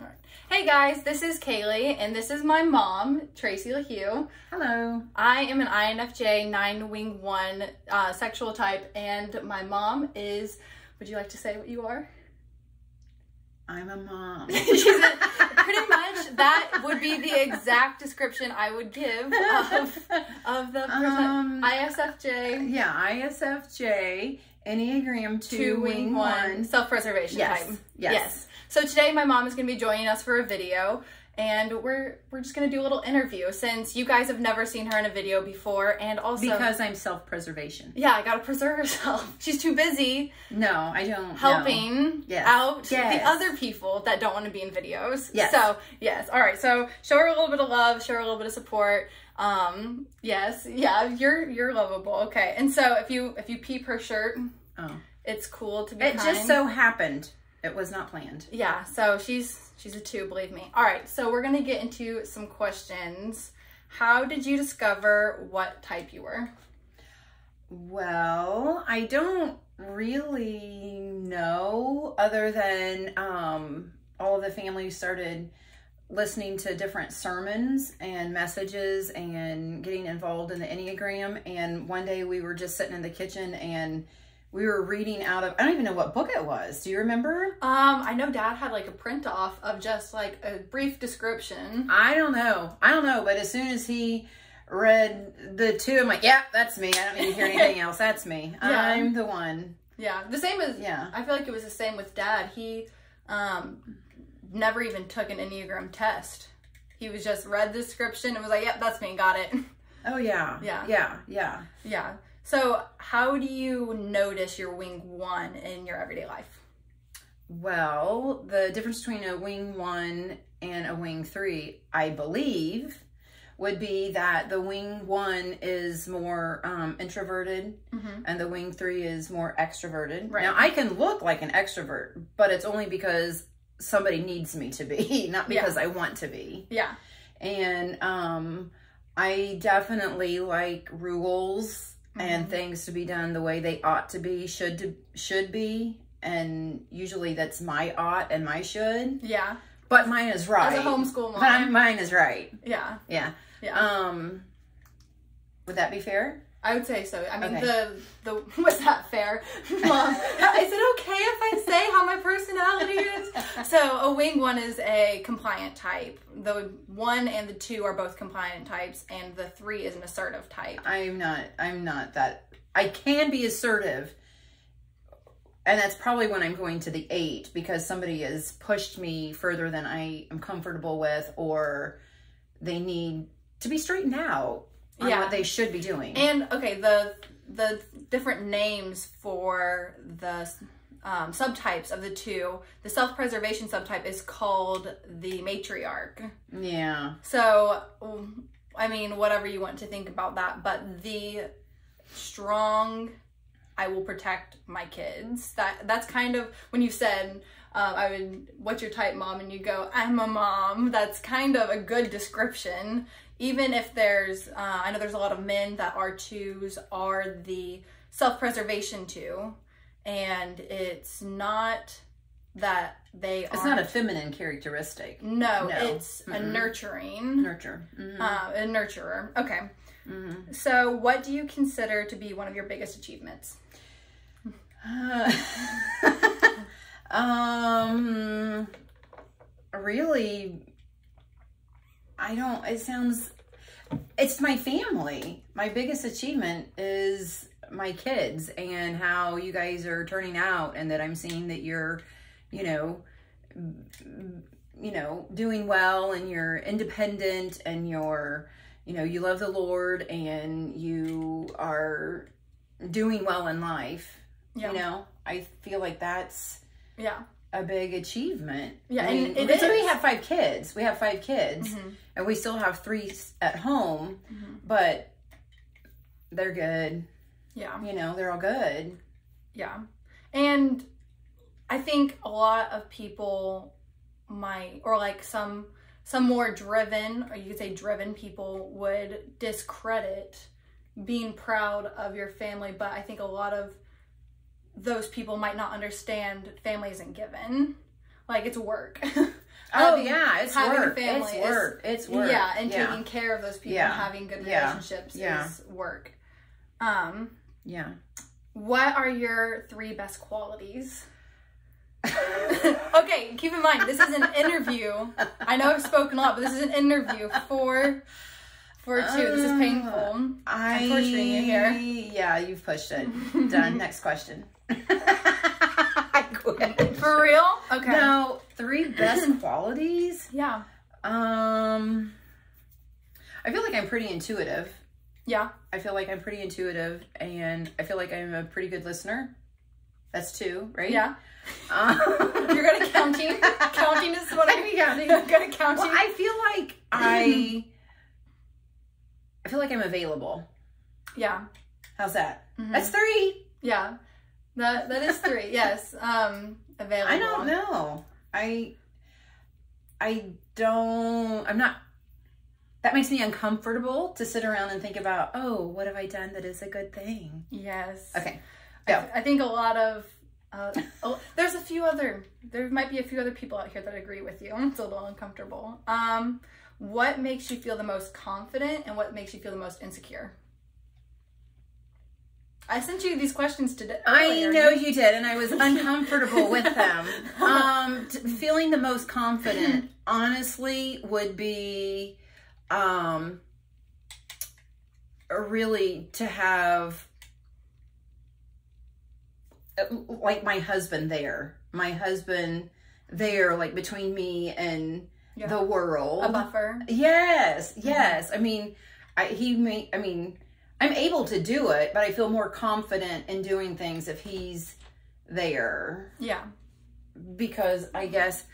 All right. Hey guys, this is Kaylee, and this is my mom, Traci LaHue. Hello. I am an INFJ 9-wing 1 sexual type, and my mom is, would you like to say what you are? I'm a mom. Pretty much, that would be the exact description I would give of the person. ISFJ. Yeah, ISFJ, Enneagram 2-wing 1. Self-preservation type. Yes. So today my mom is going to be joining us for a video, and we're just going to do a little interview since you guys have never seen her in a video before, and also because I'm self-preservation. Yeah, I got to preserve herself. She's too busy. No, I don't. Helping out the other people that don't want to be in videos. Yes. So, yes. All right. So, show her a little bit of love, show her a little bit of support. Yes. Yeah, you're lovable. Okay. And so, if you peep her shirt, it's cool to be kind. It just so happened. It was not planned. Yeah, so she's a 2, believe me. All right, so we're going to get into some questions. How did you discover what type you were? Well, I don't really know, other than all of the family started listening to different sermons and messages and getting involved in the Enneagram. And one day we were just sitting in the kitchen and we were reading out of, I don't even know what book it was. Do you remember? I know Dad had like a print off of just like a brief description. I don't know. But as soon as he read the 2, I'm like, yeah, that's me. I don't need to hear anything else. That's me. Yeah. I'm the one. Yeah. The same as, I feel like it was the same with Dad. He never even took an Enneagram test. He was just read the description and was like, yep, that's me. Got it. Oh, yeah. Yeah. So how do you notice your wing 1 in your everyday life? Well, the difference between a wing 1 and a wing 3, I believe, would be that the wing 1 is more introverted and the wing 3 is more extroverted. Right. Now, I can look like an extrovert, but it's only because somebody needs me to be, not because I want to be. Yeah. And I definitely like rules and things to be done the way they ought to be, should be, and usually that's my ought and my should. Yeah. But mine is right. As a homeschool mom. But mine is right. Yeah. Yeah. Would that be fair? I would say so. I mean, the was that fair? Mom, is it okay if I say how my personality is? So a wing 1 is a compliant type. The 1 and the 2 are both compliant types, and the 3 is an assertive type. I'm not that. I can be assertive, and that's probably when I'm going to the 8 because somebody has pushed me further than I am comfortable with, or they need to be straightened out on what they should be doing. And okay, the different names for the subtypes of the 2, the self-preservation subtype is called the matriarch. Yeah. So, I mean, whatever you want to think about that, but the strong, I will protect my kids. That's kind of, when you said, what's your type, Mom? And you go, I'm a mom. That's kind of a good description. Even if there's, I know there's a lot of men that are 2s, are the self-preservation 2, and it's not that they are. It's not a feminine characteristic. No. It's a nurturing. Nurture. A nurturer. Okay. So what do you consider to be one of your biggest achievements? Really, it's my family. My biggest achievement is my kids and how you guys are turning out, and that I'm seeing that you're, doing well, and you're independent, and you're, you love the Lord, and you are doing well in life. Yeah. I feel like that's a big achievement. Yeah, and we have 5 kids. We have 5 kids, and we still have 3 at home, but they're good. Yeah. They're all good. Yeah. And I think a lot of people might, or like some more driven, or you could say driven people, would discredit being proud of your family, but I think a lot of those people might not understand family isn't given. Like, it's work. It's work. It's work. Yeah, and taking care of those people and having good relationships is work. What are your 3 best qualities? Okay, keep in mind, this is an interview. I know I've spoken a lot, but this is an interview for 2. This is painful. I'm torturing you here. Yeah, you've pushed it. Done. Next question. I quit. For real? Okay. No, 3 best qualities? Yeah. I feel like I'm pretty intuitive. Yeah. I feel like I'm pretty intuitive, and I feel like I'm a pretty good listener. That's 2, right? Yeah. You're good at counting. Counting is what I'm counting. Good at counting. Well, I feel like I feel like I'm available. Yeah. How's that? That's 3. Yeah. That is 3. Yes. Available. I don't know. I'm not. That makes me uncomfortable to sit around and think about, oh, what have I done that is a good thing? Yes. Okay. Go. I think a lot of, there might be a few other people out here that agree with you. It's a little uncomfortable. What makes you feel the most confident and what makes you feel the most insecure? I sent you these questions today. I know you did, and I was uncomfortable with them. Feeling the most confident, honestly, would be really to have like my husband there, like between me and the world, a buffer. Yes. I mean, I'm able to do it, but I feel more confident in doing things if he's there. Yeah. Because I guess,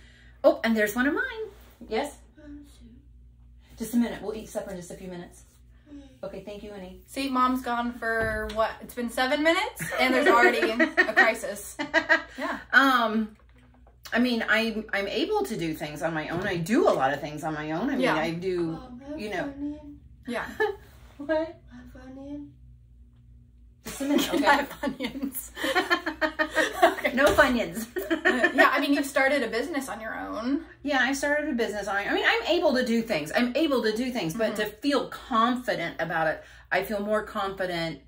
oh, and there's one of mine. Yes? Just a minute. We'll eat supper in just a few minutes. Okay, thank you, Annie. See, Mom's gone for what? It's been 7 minutes, and there's already a crisis. Yeah. I mean, I'm able to do things on my own. I do a lot of things on my own. I mean, I do, Yeah. What? Just a minute, okay? I have onions. Okay. No Funyuns. Yeah, I mean, you've started a business on your own. Yeah, I started a business on. I mean, I'm able to do things. But to feel confident about it, I feel more confident,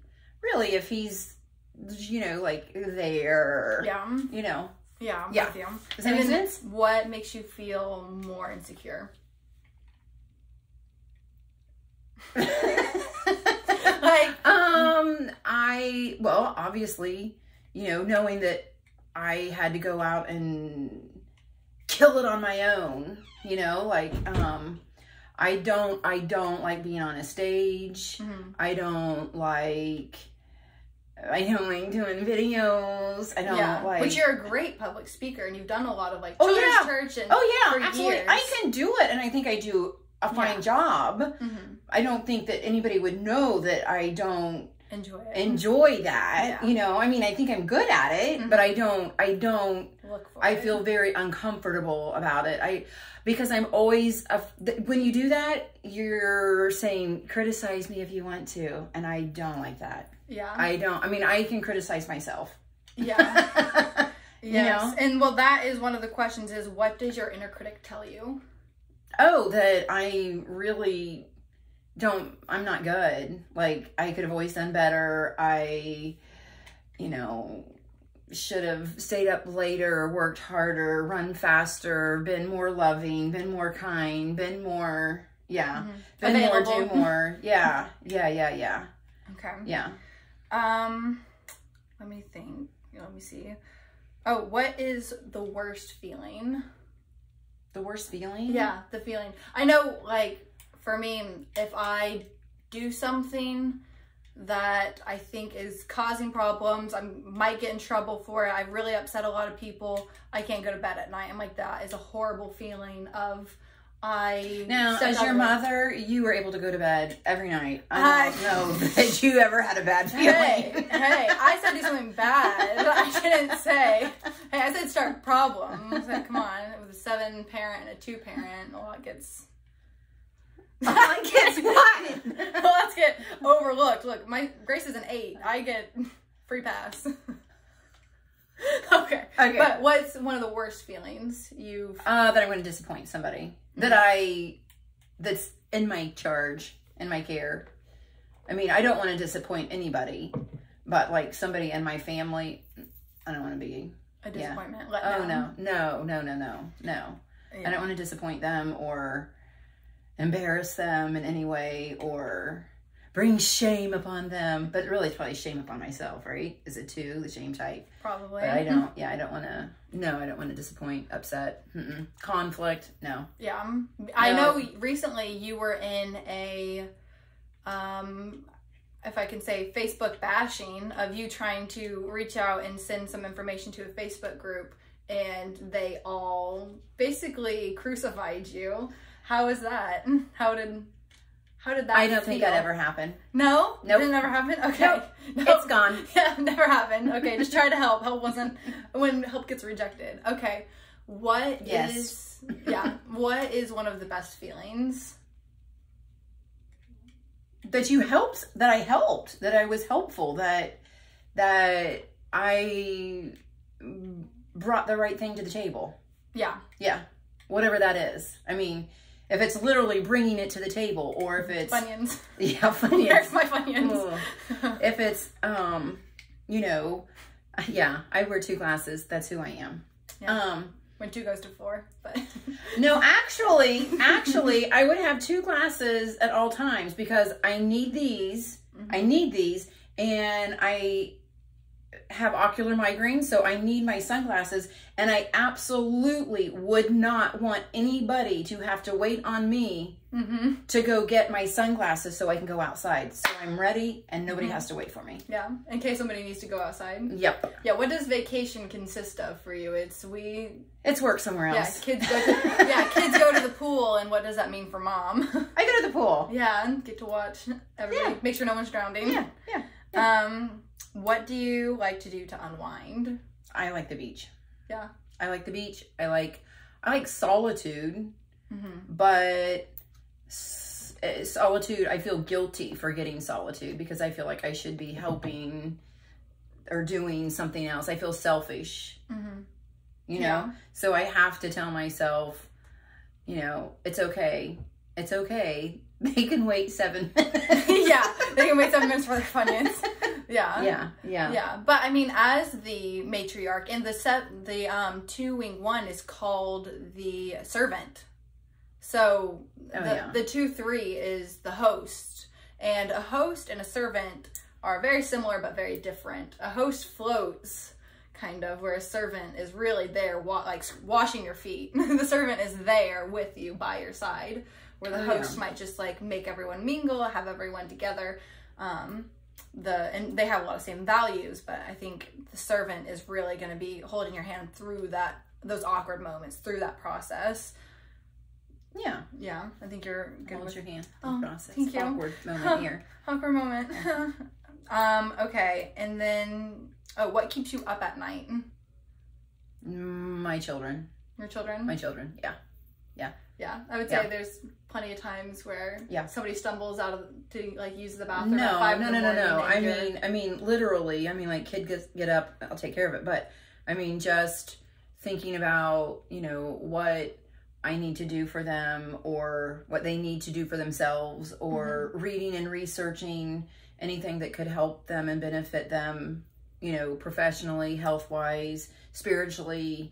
really, if he's, like there. Yeah. Yeah, I'm with you. Does that make sense? What makes you feel more insecure? Obviously, knowing that I had to go out and kill it on my own, I don't like being on a stage. I don't like doing videos. I don't like. But you're a great public speaker, and you've done a lot of church and absolutely. years. I can do it, and I think I do a fine job. I don't think that anybody would know that I don't enjoy that. I mean, I think I'm good at it, but I don't look for I feel very uncomfortable about it. Because I'm always, when you do that, you're saying, criticize me if you want to. And I don't like that. Yeah. I can criticize myself. Yeah. Yes. And that is one of the questions is, what does your inner critic tell you? Oh, that I really I'm not good. Like, I could have always done better. I, should have stayed up later, worked harder, run faster, been more loving, been more kind, been more, been available. more, do more. Yeah. Okay. Yeah. Let me think. Let me see. Oh, what is the worst feeling? The worst feeling? Yeah, the feeling. I know, for me, if I do something that I think is causing problems, I might get in trouble for it, I've really upset a lot of people, I can't go to bed at night. I'm like, that is a horrible feeling of, Now, as your mother, you were able to go to bed every night. I don't know that you ever had a bad feeling. Hey, I said do something bad. I didn't say, I said start problems. I said, come on, with a 7-parent and a 2-parent, a lot gets... what? Well, let's get overlooked. Look, Grace is an 8. I get free pass. Okay. But what's one of the worst feelings you've... that I'm going to disappoint somebody. That's in my charge, in my care. I mean, I don't want to disappoint anybody, but like somebody in my family, I don't want to be... A disappointment. No. Yeah. I don't want to disappoint them or embarrass them in any way or bring shame upon them. But really, it's probably shame upon myself, right? Is it too, the shame type? Probably. But I don't want to disappoint, upset, conflict, no. Yeah. I know recently you were in a, if I can say, Facebook bashing of you trying to reach out and send some information to a Facebook group, and they all basically crucified you. How is that? How did that I don't think that ever happened. No? Nope. Did it never happen? Okay. Nope. It's gone. Yeah, never happened. Okay, just try to help. Help wasn't when help gets rejected. Okay. What is one of the best feelings? That you helped, that I was helpful, that I brought the right thing to the table. Yeah. Yeah. Whatever that is. I mean, if it's literally bringing it to the table, or if it's... Funyuns. Yeah, Funyuns. Where's my Funyuns? If it's, yeah, I wear 2 glasses. That's who I am. Yeah. When 2 goes to 4, but... No, actually, I would have 2 glasses at all times because I need these. Mm-hmm. And I have ocular migraine, so I need my sunglasses, and I absolutely would not want anybody to have to wait on me to go get my sunglasses so I can go outside. So I'm ready and nobody has to wait for me. Yeah, in case somebody needs to go outside. Yep. Yeah, what does vacation consist of for you? It's work somewhere else. Yeah, kids go to the pool, and what does that mean for mom? I go to the pool. Yeah, and get to watch everybody. Yeah. Make sure no one's drowning. Yeah. What do you like to do to unwind? I like the beach. Yeah. I like the beach. I like solitude, but solitude, I feel guilty for getting solitude because I feel like I should be helping or doing something else. I feel selfish, you know? So I have to tell myself, it's okay. It's okay. They can wait 7 minutes. Yeah, they can wait 7 minutes for their Funyuns. Yeah. But I mean, as the matriarch, and the 2-wing 1 is called the servant. So the 2-3 is the host, and a host and a servant are very similar but very different. A host floats, kind of, where a servant is really there, like washing your feet. The servant is there with you by your side, where the host might just like make everyone mingle, have everyone together. And they have a lot of same values, but I think the servant is really going to be holding your hand through those awkward moments, through that process. Yeah, I think you're good. Hold your hand. Oh, process. Thank you. Awkward moment here. Awkward moment. Okay, and then what keeps you up at night? My children. Your children? My children. Yeah, I would say there's plenty of times where somebody stumbles out to like use the bathroom. No. At 5 in the morning. I mean, literally. I mean, like, kid get up, I'll take care of it. But I mean, just thinking about what I need to do for them, or what they need to do for themselves, or reading and researching anything that could help them and benefit them, professionally, health-wise, spiritually.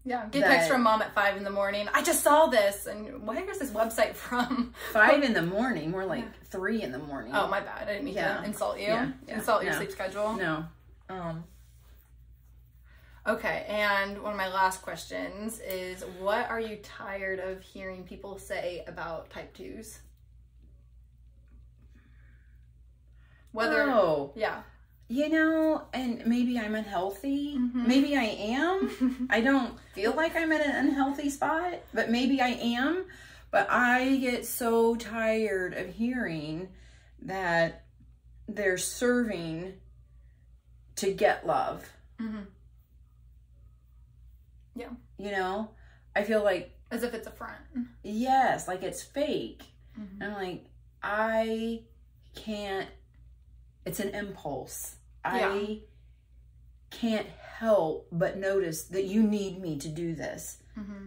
Yeah, get text from mom at 5 in the morning. I just saw this, and where is this website from? 5 in the morning, more like 3 in the morning. Oh, my bad. I didn't mean to insult you. Insult your sleep schedule. No. Okay, and one of my last questions is, what are you tired of hearing people say about type 2s? And maybe I'm unhealthy. Maybe I am. I don't feel like I'm at an unhealthy spot, but maybe I am. But I get so tired of hearing that they're serving to get love. Yeah. I feel like... As if it's a front. Yes, like it's fake. I'm like, I can't... It's an impulse. I can't help but notice that you need me to do this.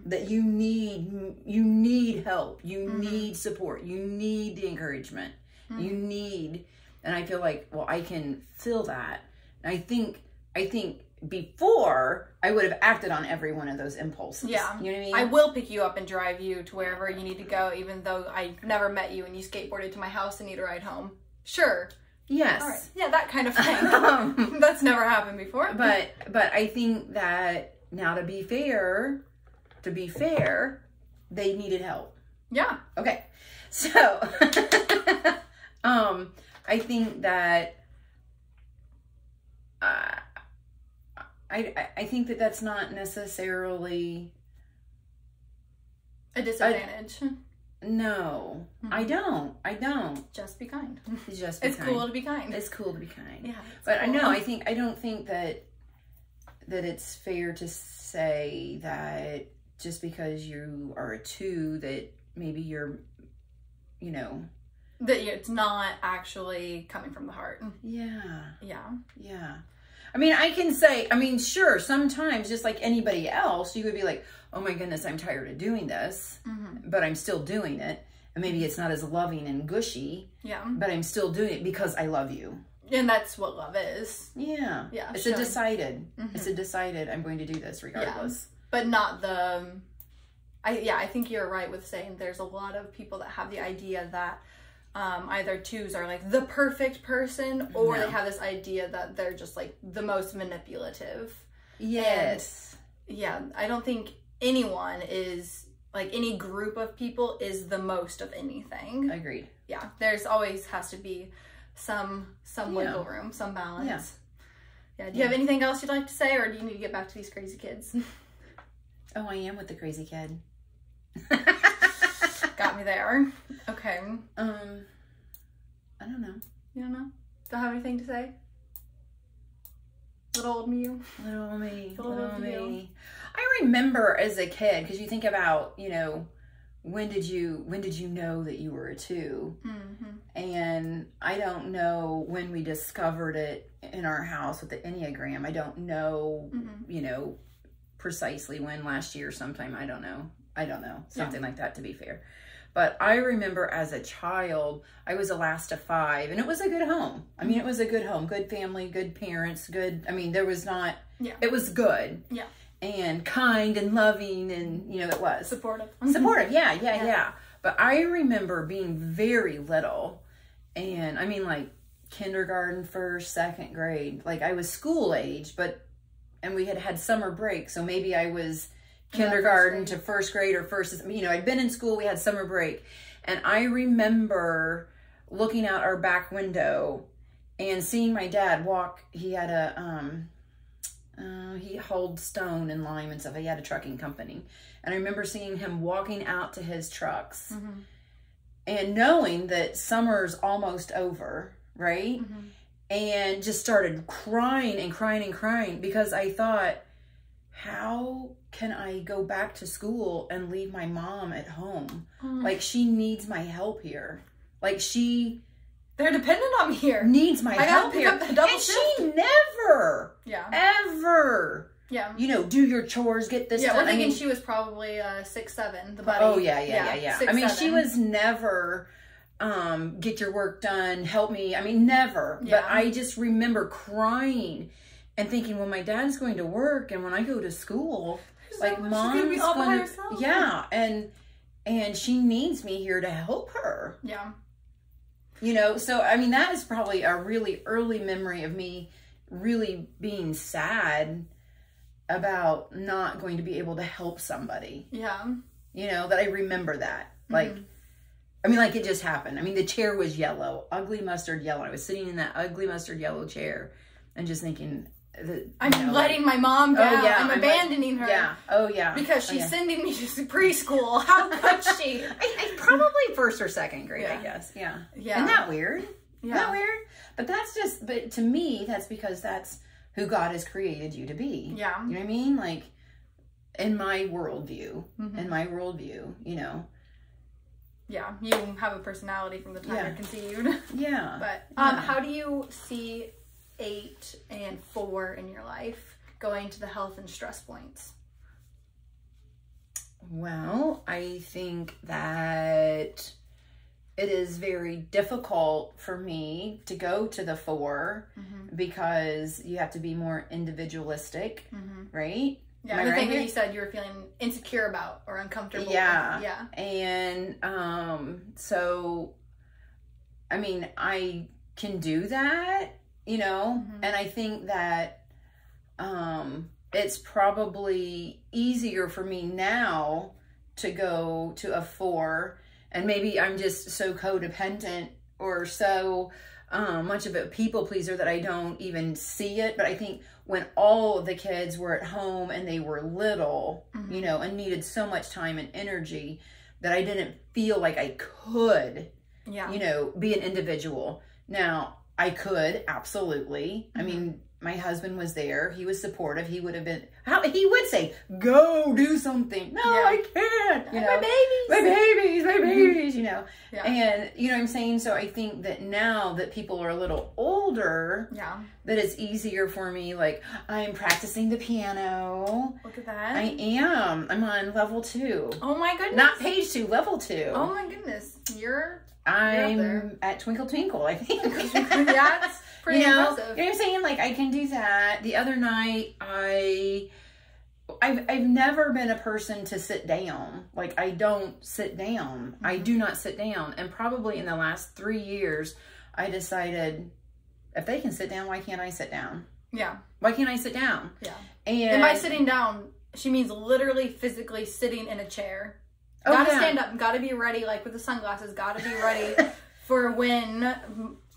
That you need help. You need support. You need the encouragement. You need, and I feel like, well, I can feel that. And I think before I would have acted on every one of those impulses. Yeah. You know what I mean? I will pick you up and drive you to wherever you need to go, even though I never met you and you skateboarded to my house and need a ride home. Sure. Yes. All right. Yeah, that kind of thing. That's never happened before. But I think that now to be fair, they needed help. Yeah. Okay. So, I think that, I think that that's not necessarily a disadvantage. No, I don't. Just be kind. Just be it's kind. cool to be kind. It's cool to be kind. Yeah. But cool. I know, I don't think that it's fair to say that just because you are a 2 that maybe you're, you know, that it's not actually coming from the heart. Yeah. Yeah. Yeah. I mean, I can say, I mean, sure, sometimes just like anybody else, you could be like, oh my goodness, I'm tired of doing this, but I'm still doing it. And maybe it's not as loving and gushy, but I'm still doing it because I love you. And that's what love is. Yeah. Yeah. It's a decided, it's a decided, I'm going to do this regardless. Yeah. But not the, I think you're right with saying there's a lot of people that have the idea that either 2s are like the perfect person, or they have this idea that they're just like the most manipulative. Yes. And, yeah, I don't think anyone is, like any group of people is the most of anything. Agreed. Yeah, there's always has to be some wiggle room, some balance. Yeah. Do you have anything else you'd like to say, or do you need to get back to these crazy kids? Oh, I am with the crazy kid. Got me there. Okay. I don't know. You don't know? Don't have anything to say? Little old me. Little me. Little me. I remember as a kid, because you think about, you know, when did you know that you were a 2? And I don't know when we discovered it in our house with the Enneagram. I don't know, you know, precisely when, last year sometime. I don't know. Something like that, to be fair. But I remember as a child, I was the last of 5, and it was a good home. I mean, it was a good home, good family, good parents, good, I mean, there was not, it was good. Yeah. And kind and loving, and, you know, it was. Supportive. Yeah. But I remember being very little, and I mean, like, kindergarten, 1st, 2nd grade. Like, I was school age, and we had summer break, so maybe I was kindergarten to 1st grade or you know, I'd been in school, we had summer break. And I remember looking out our back window and seeing my dad walk. He had he hauled stone and lime and stuff. He had a trucking company. And I remember seeing him walking out to his trucks and knowing that summer's almost over, right? And just started crying and crying and crying, because I thought, how can I go back to school and leave my mom at home? Like, she needs my help here. Like, they're dependent on me here. Needs my help here. Up the double and shift. She never, ever, you know, do your chores, get this done. We're thinking she was probably 6, 7, the buddy. Oh, yeah. 6, I mean, 7. she was never, get your work done, help me. I mean, never. But I just remember crying and thinking, well, my dad's going to work, and when I go to school, like, mom's gonna be all by herself. Yeah, and she needs me here to help her. Yeah. You know, so, I mean, that is probably a really early memory of me really being sad about not going to be able to help somebody. Yeah. You know, that I remember that. Like, I mean, like, it just happened. I mean, the chair was yellow, ugly mustard yellow. I was sitting in that ugly mustard yellow chair and just thinking, I'm letting my mom down. I'm abandoning her. Yeah. Oh, yeah. Because she's sending me to preschool. How could she? I probably 1st or 2nd grade, I guess. Yeah. Isn't that weird? Yeah. Isn't that weird? But that's just, but to me, that's because that's who God has created you to be. Yeah. You know what I mean? Like, in my worldview, you know. Yeah. You have a personality from the time you're conceived. Yeah. But how do you see 8 and 4 in your life, going to the health and stress points? Well, I think that it is very difficult for me to go to the 4 because you have to be more individualistic, right? Yeah, the thing that you said you were feeling insecure about or uncomfortable. Yeah. With. Yeah. And so, I mean, I can do that, you know, and I think that it's probably easier for me now to go to a 4, and maybe I'm just so codependent or so much of a people pleaser that I don't even see it. But I think when all of the kids were at home and they were little, you know, and needed so much time and energy that I didn't feel like I could, you know, be an individual. Now, I could, absolutely. I mean, my husband was there. He was supportive. He would have been, he would say, go do something. No, I can't. You know, my babies, you know. Yeah. And, you know what I'm saying? So I think that now that people are a little older, that it's easier for me. Like, I'm practicing the piano. Look at that. I am. I'm on level 2. Oh my goodness. Not page 2, level 2. Oh my goodness. I'm at Twinkle Twinkle, I think. Yeah, it's pretty impressive. You know what I'm saying? Like, I can do that. The other night, I've never been a person to sit down. Like, I don't sit down. I do not sit down. And probably in the last 3 years, I decided, if they can sit down, why can't I sit down? Yeah. Why can't I sit down? Yeah. And by sitting down, she means literally physically sitting in a chair. Gotta stand up, gotta be ready, like with the sunglasses, gotta be ready for when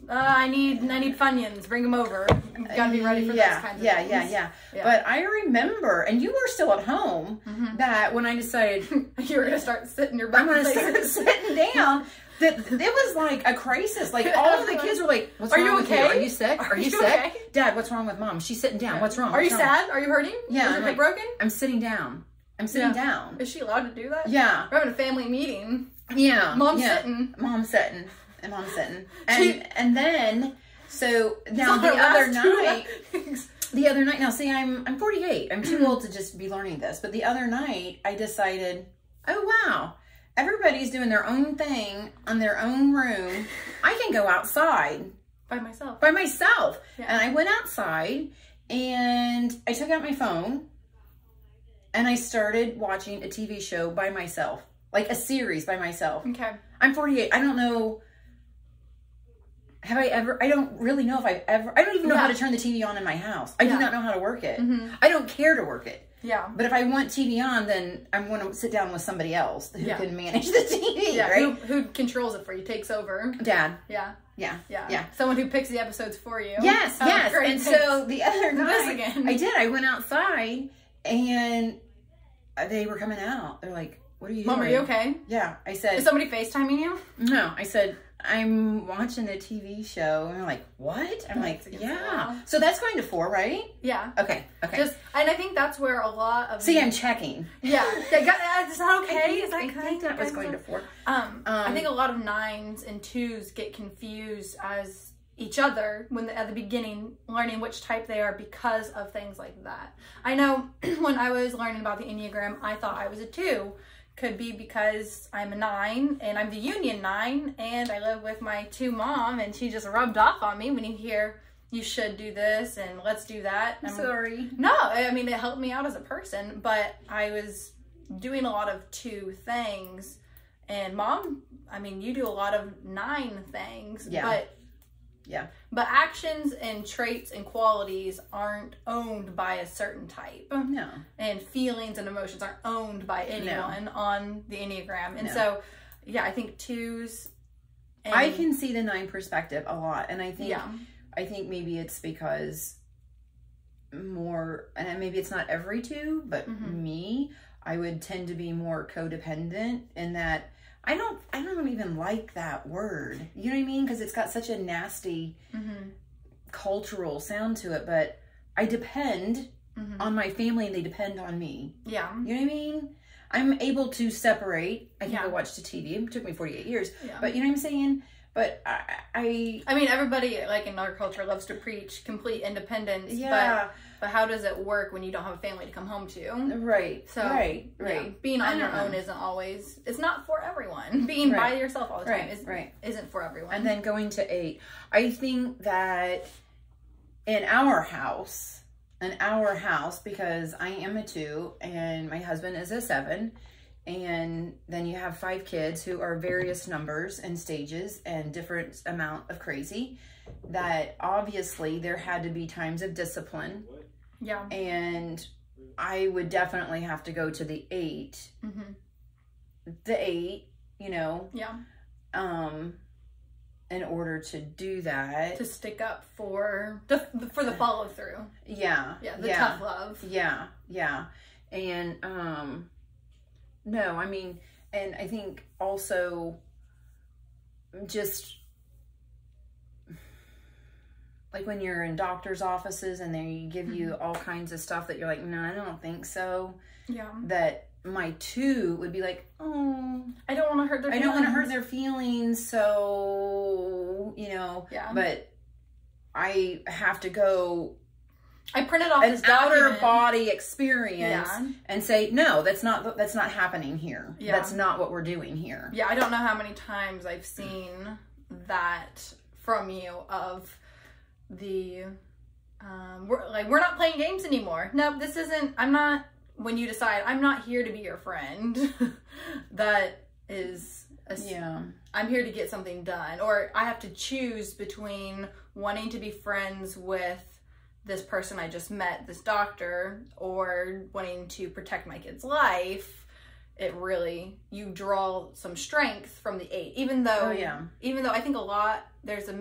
I need Funyuns, bring them over. Gotta be ready for those kinds of things. Yeah. But I remember, and you were still at home, that when I decided you were gonna start sitting your butt. I'm gonna start sitting down. That it was like a crisis. Like, all of the kids were like, "What's wrong with you? Are you sick? Are you sick? Okay? Dad, what's wrong with Mom? She's sitting down. What's wrong? Are you sad? Are you hurting? Yeah. Is your hip broken? I'm sitting down. I'm sitting down. Is she allowed to do that? Yeah. We're having a family meeting. Yeah. Mom's sitting. Mom's sitting. And Mom's sitting. And then, so now the other night, now see, I'm 48. I'm too old to just be learning this. But the other night, I decided, oh, wow. Everybody's doing their own thing on their own room. I can go outside. By myself. Yeah. And I went outside and I took out my phone. And I started watching a TV show by myself. Like a series by myself. Okay. I'm 48. I don't know. Have I ever, I don't really know if I've ever, I don't even know how to turn the TV on in my house. I do not know how to work it. I don't care to work it. Yeah. But if I want TV on, then I'm going to sit down with somebody else who can manage the TV, right? Who controls it for you, takes over. Dad. Yeah. Someone who picks the episodes for you. Yes. And so the other night, I went outside and they were coming out. They're like, what are you doing? Mom, are you okay? Yeah. I said, is somebody FaceTiming you? No. I said, I'm watching a TV show. And they're like, what? I'm like, yeah. So that's going to 4, right? Yeah. Okay. And I think that's where a lot of... See, I'm checking. Yeah. Is that okay? Is that I think that was going to 4. I think a lot of 9s and 2s get confused as each other when at the beginning, learning which type they are because of things like that. I know when I was learning about the Enneagram, I thought I was a 2. Could be because I'm a 9 and I'm the union 9 and I live with my 2 mom and she just rubbed off on me when you hear you should do this and let's do that. I'm sorry. No, I mean, it helped me out as a person, but I was doing a lot of 2 things. And Mom, I mean, you do a lot of 9 things, but actions and traits and qualities aren't owned by a certain type. No. And feelings and emotions aren't owned by anyone on the Enneagram. And so, I think 2s. I can see the 9 perspective a lot. And I think, maybe it's because more, and maybe it's not every 2, but me, I would tend to be more codependent in that I don't even like that word. You know what I mean? Because it's got such a nasty cultural sound to it. But I depend on my family and they depend on me. Yeah. You know what I mean? I'm able to separate. I can go watch the TV. It took me 48 years. Yeah. But you know what I'm saying? But I mean, everybody, like, in our culture loves to preach complete independence. Yeah. But how does it work when you don't have a family to come home to? Right. So, right. Yeah, being on your own isn't always, it's not for everyone. Being by yourself all the time isn't for everyone. And then going to 8. I think that in our house, because I am a 2 and my husband is a 7, and then you have 5 kids who are various numbers and stages and different amount of crazy, that obviously there had to be times of discipline. Yeah. And I would definitely have to go to the 8. The 8, you know. Yeah. In order to do that. To stick up for the follow through. Yeah. Yeah. The tough love. Yeah. Yeah. And, no, I mean, and I think also just like when you're in doctor's offices and they give you all kinds of stuff that you're like, no, I don't think so. Yeah. That my 2 would be like, oh, I don't want to hurt their feelings. I don't want to hurt their feelings. So, you know, but I have to go. I printed off this outer body experience and say, no, that's not happening here. Yeah. That's not what we're doing here. Yeah. I don't know how many times I've seen that from you of the, we're not playing games anymore. No, this isn't, when you decide I'm not here to be your friend, that is, I'm here to get something done. Or I have to choose between wanting to be friends with this person I just met, this doctor, or wanting to protect my kid's life. It really, you draw some strength from the 8, even though I think there's a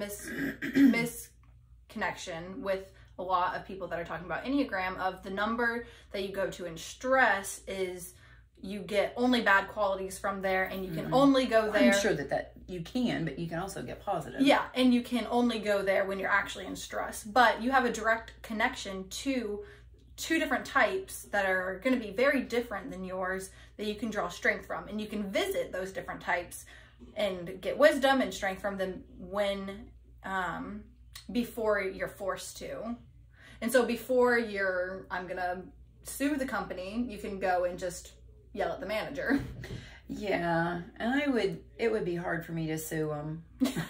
misconnection with a lot of people that are talking about Enneagram, of the number that you go to in stress is you get only bad qualities from there, and you can only go there. I'm sure that you can, but you can also get positive. Yeah, and you can only go there when you're actually in stress. But you have a direct connection to 2 different types that are going to be very different than yours, that you can draw strength from. And you can visit those different types and get wisdom and strength from them when, before you're forced to. And so before I'm going to sue the company, you can go and just yell at the manager. Yeah, and it would be hard for me to sue them. You killed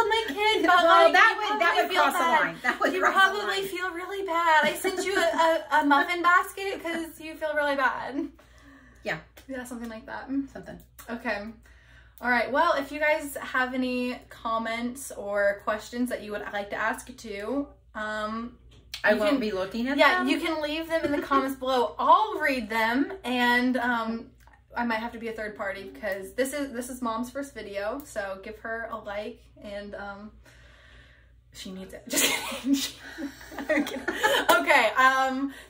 my kid, but well, that would cross the line. That would you probably feel really bad. I sent you a muffin basket because you feel really bad. Yeah. Yeah, something like that. Something. Okay. All right. Well, if you guys have any comments or questions that you would like to ask to, I won't be looking at them. Yeah, you can leave them in the comments below. I'll read them, and I might have to be a third party because this is Mom's first video, so give her a like, and she needs it. Just kidding. Okay.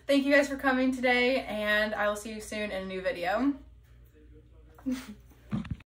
Thank you guys for coming today, and I will see you soon in a new video.